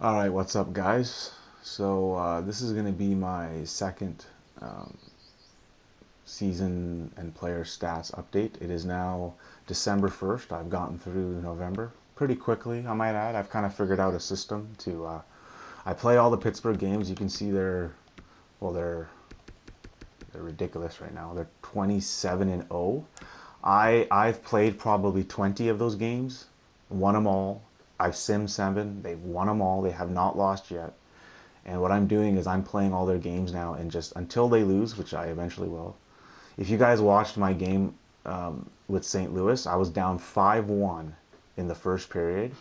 All right, what's up, guys? So this is going to be my second um, season and player stats update. It is now December 1st. I've gotten through November pretty quickly, I might add. I've kind of figured out a system to. I play all the Pittsburgh games. You can see well, they're ridiculous right now. They're 27-0. I've played probably 20 of those games, won them all. I've sim 7. They've won them all. They have not lost yet. And what I'm doing is I'm playing all their games now, and just until they lose, which I eventually will. If you guys watched my game with St. Louis, I was down 5-1 in the first period,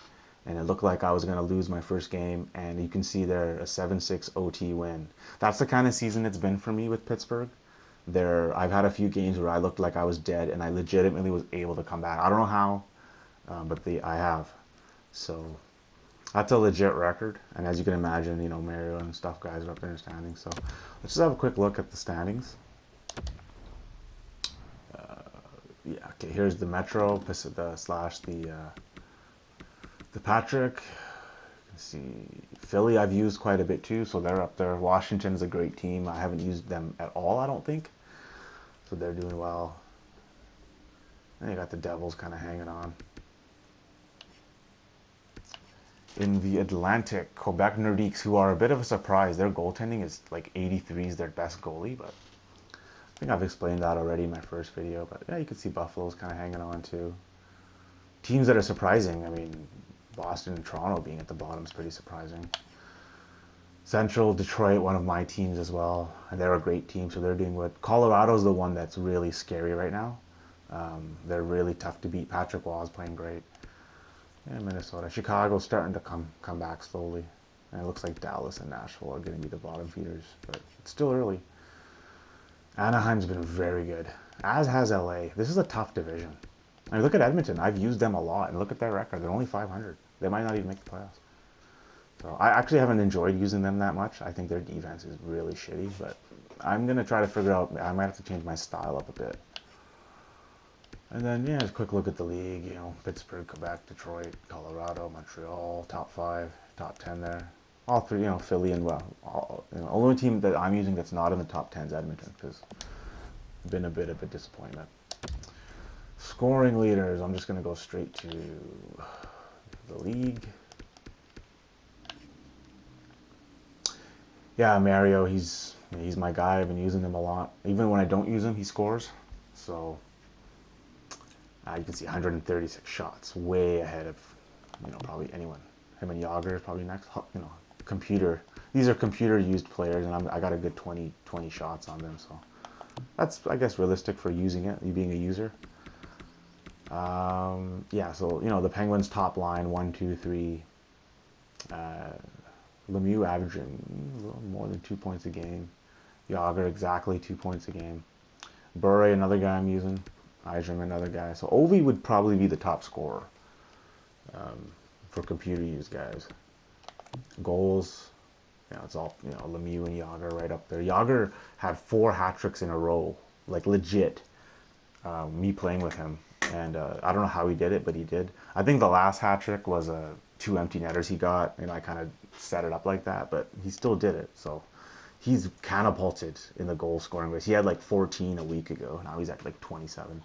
and it looked like I was going to lose my first game. And you can see there a 7-6 OT win. That's the kind of season it's been for me with Pittsburgh. I've had a few games where I looked like I was dead, and I legitimately was able to come back. I don't know how, but I have. So that's a legit record. And as you can imagine, Mario and stuff guys are up there in the standings. So let's just have a quick look at the standings. Yeah, okay, here's the Metro, the Patrick. Let's see, Philly I've used quite a bit too, so they're up there. Washington's a great team. I haven't used them at all, I don't think. So they're doing well. And you got the Devils kind of hanging on. In the Atlantic, Quebec Nordiques, who are a bit of a surprise. Their goaltending is like 83 is their best goalie, but I think I've explained that already in my first video. But yeah, you can see Buffalo's kind of hanging on too. Teams that are surprising, I mean, Boston and Toronto being at the bottom is pretty surprising. Central, Detroit, one of my teams as well. And they're a great team, so they're doing good. Colorado's the one that's really scary right now. They're really tough to beat. Patrick Waugh's playing great. And Minnesota. Chicago's starting to come back slowly. And it looks like Dallas and Nashville are going to be the bottom feeders, but it's still early. Anaheim's been very good, as has LA. This is a tough division. I mean, look at Edmonton. I've used them a lot, and look at their record. They're only 500. They might not even make the playoffs. So I actually haven't enjoyed using them that much. I think their defense is really shitty, but I'm going to try to figure out, I might have to change my style up a bit. And then, yeah, just a quick look at the league. Pittsburgh, Quebec, Detroit, Colorado, Montreal, top 5, top 10 there. All three, Philly and, only team that I'm using that's not in the top 10 is Edmonton, because it's been a bit of a disappointment. Scoring leaders, I'm just going to go straight to the league. Yeah, Mario, he's my guy. I've been using him a lot. Even when I don't use him, he scores. So you can see 136 shots, way ahead of probably anyone. Him and Yager is probably next. Computer. These are computer-used players, and I got a good 20 shots on them. So that's, I guess, realistic for using it. You being a user. Yeah, so the Penguins top line 1, 2, 3. Lemieux averaging a little more than 2 points a game. Yager exactly 2 points a game. Bure, another guy I'm using. Eisner, another guy. So Ovi would probably be the top scorer for computer use guys. Goals, it's all Lemieux and Yager right up there. Yager had 4 hat tricks in a row, like legit. Me playing with him, and I don't know how he did it, but he did. I think the last hat trick was 2 empty netters he got, and I kind of set it up like that, but he still did it. So he's catapulted in the goal scoring race. He had like 14 a week ago. Now he's at like 27.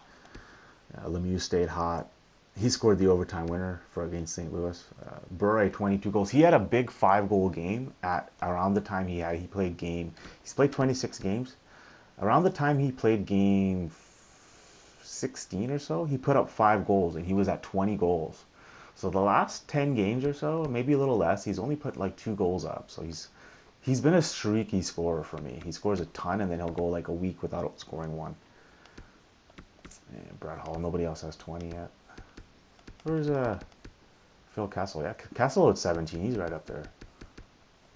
Lemieux stayed hot. He scored the overtime winner for against St. Louis. Bure 22 goals. He had a big 5-goal game at around the time he played game. He's played 26 games. Around the time he played game 16 or so, he put up 5 goals and he was at 20 goals. So the last 10 games or so, maybe a little less, he's only put like 2 goals up. So he's been a streaky scorer for me. He scores a ton and then he'll go like a week without scoring one. And Brett Hall, nobody else has 20 yet. Where's Phil Kessel? Yeah, Kessel at 17, he's right up there.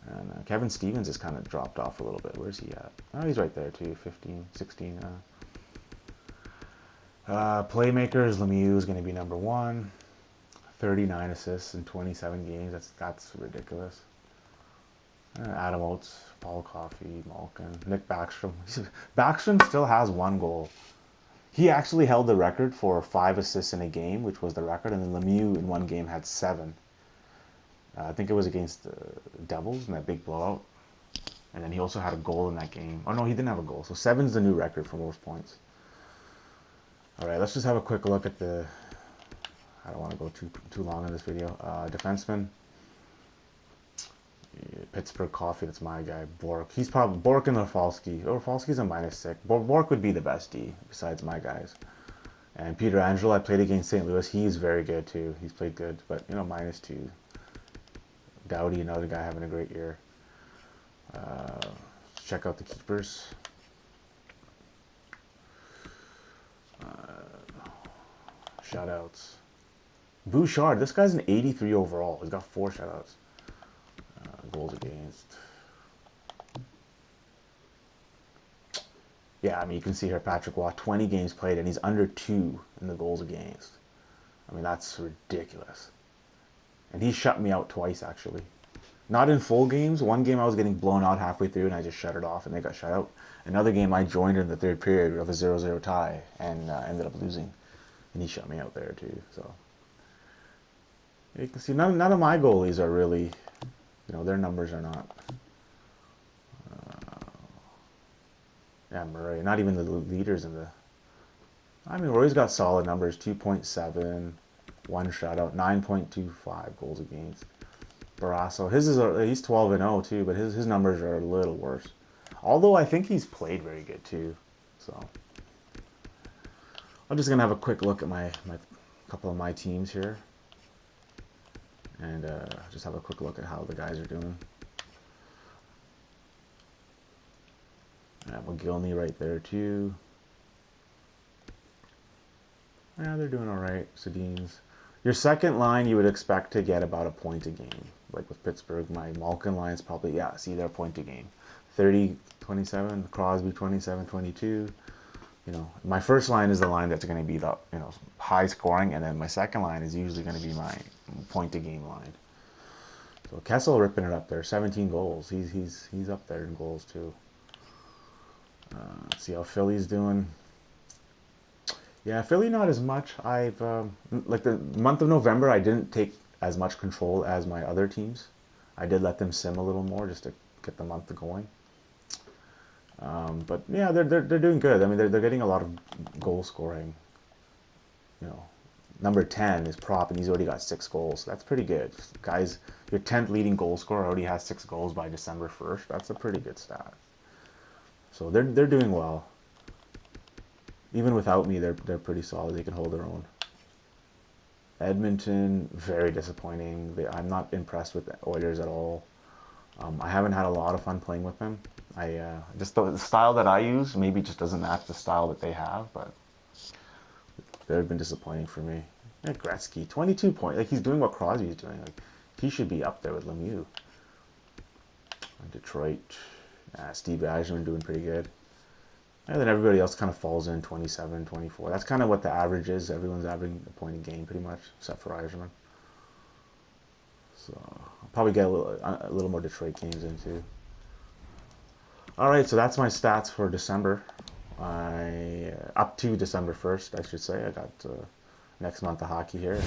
And Kevin Stevens has kind of dropped off a little bit. Where's he at? Oh, he's right there too, 15, 16. Playmakers, Lemieux is going to be number 1. 39 assists in 27 games. That's ridiculous. Adam Oates, Paul Coffey, Malkin, Nick Backstrom. Backstrom still has 1 goal. He actually held the record for 5 assists in a game, which was the record, and then Lemieux in 1 game had 7. I think it was against the Devils in that big blowout. And then he also had a goal in that game. Oh, no, he didn't have a goal. So 7's the new record for most points. All right, let's just have a quick look at the... I don't want to go too long in this video. Defenseman. Yeah, Pittsburgh Coffee, that's my guy. Bork. He's probably... Bork and Rafalski. Oh, Rafalski's a -6. Bork would be the best D, besides my guys. And Peter Angelo, I played against St. Louis. He's very good, too. He's played good, but, you know, -2. Dowdy, another guy having a great year. Check out the keepers. Shutouts. Bouchard, this guy's an 83 overall. He's got 4 shutouts. Goals against. Yeah, I mean, you can see here Patrick Waugh, 20 games played, and he's under 2 in the goals against. I mean, that's ridiculous. And he shut me out twice, actually. Not in full games. One game I was getting blown out halfway through, and I just shut it off, and they got shut out. Another game I joined in the third period of a 0-0 tie, and ended up losing. And he shut me out there, too. So you can see none of my goalies are really, you know, their numbers are not. Yeah, Murray. Not even the leaders in the... I mean, Roy's got solid numbers. 2.7, 1 shutout, 9.25 goals against. Barrasso, he's 12-0 too, but his numbers are a little worse. Although I think he's played very good too. So I'm just gonna have a quick look at my couple of my teams here, and just have a quick look at how the guys are doing. I have McGillney right there too. Yeah, they're doing all right. Sedin's. Your second line, you would expect to get about a point a game. Like with Pittsburgh, my Malkin line's probably, yeah, see, they're a point a game. 30-27, Crosby 27-22. You know, my first line is the line that's going to be the, you know, high scoring, and then my second line is usually going to be my point a game line. So Kessel ripping it up there, 17 goals. He's up there in goals too. Let's see how Philly's doing. Yeah, Philly not as much. I've like the month of November, I didn't take as much control as my other teams. I did let them sim a little more just to get the month going. But yeah, they're doing good. I mean, they're getting a lot of goal scoring. You know, number 10 is Prop, and he's already got 6 goals. That's pretty good, guys. Your 10th leading goal scorer already has 6 goals by December 1st. That's a pretty good stat. So they're doing well. Even without me, they're pretty solid. They can hold their own. Edmonton, very disappointing. I'm not impressed with the Oilers at all. I haven't had a lot of fun playing with them. Just the style that I use maybe just doesn't match the style that they have, but they've been disappointing for me. Yeah, Gretzky, 22 points. Like, he's doing what Crosby's doing. Like, he should be up there with Lemieux. Detroit, Steve Yzerman doing pretty good. And then everybody else kind of falls in 27, 24. That's kind of what the average is. Everyone's averaging a point a game pretty much, except for Yzerman. So I'll probably get a little more Detroit games in too. All right, so that's my stats for December. Up to December 1st, I should say. I got next month of hockey here.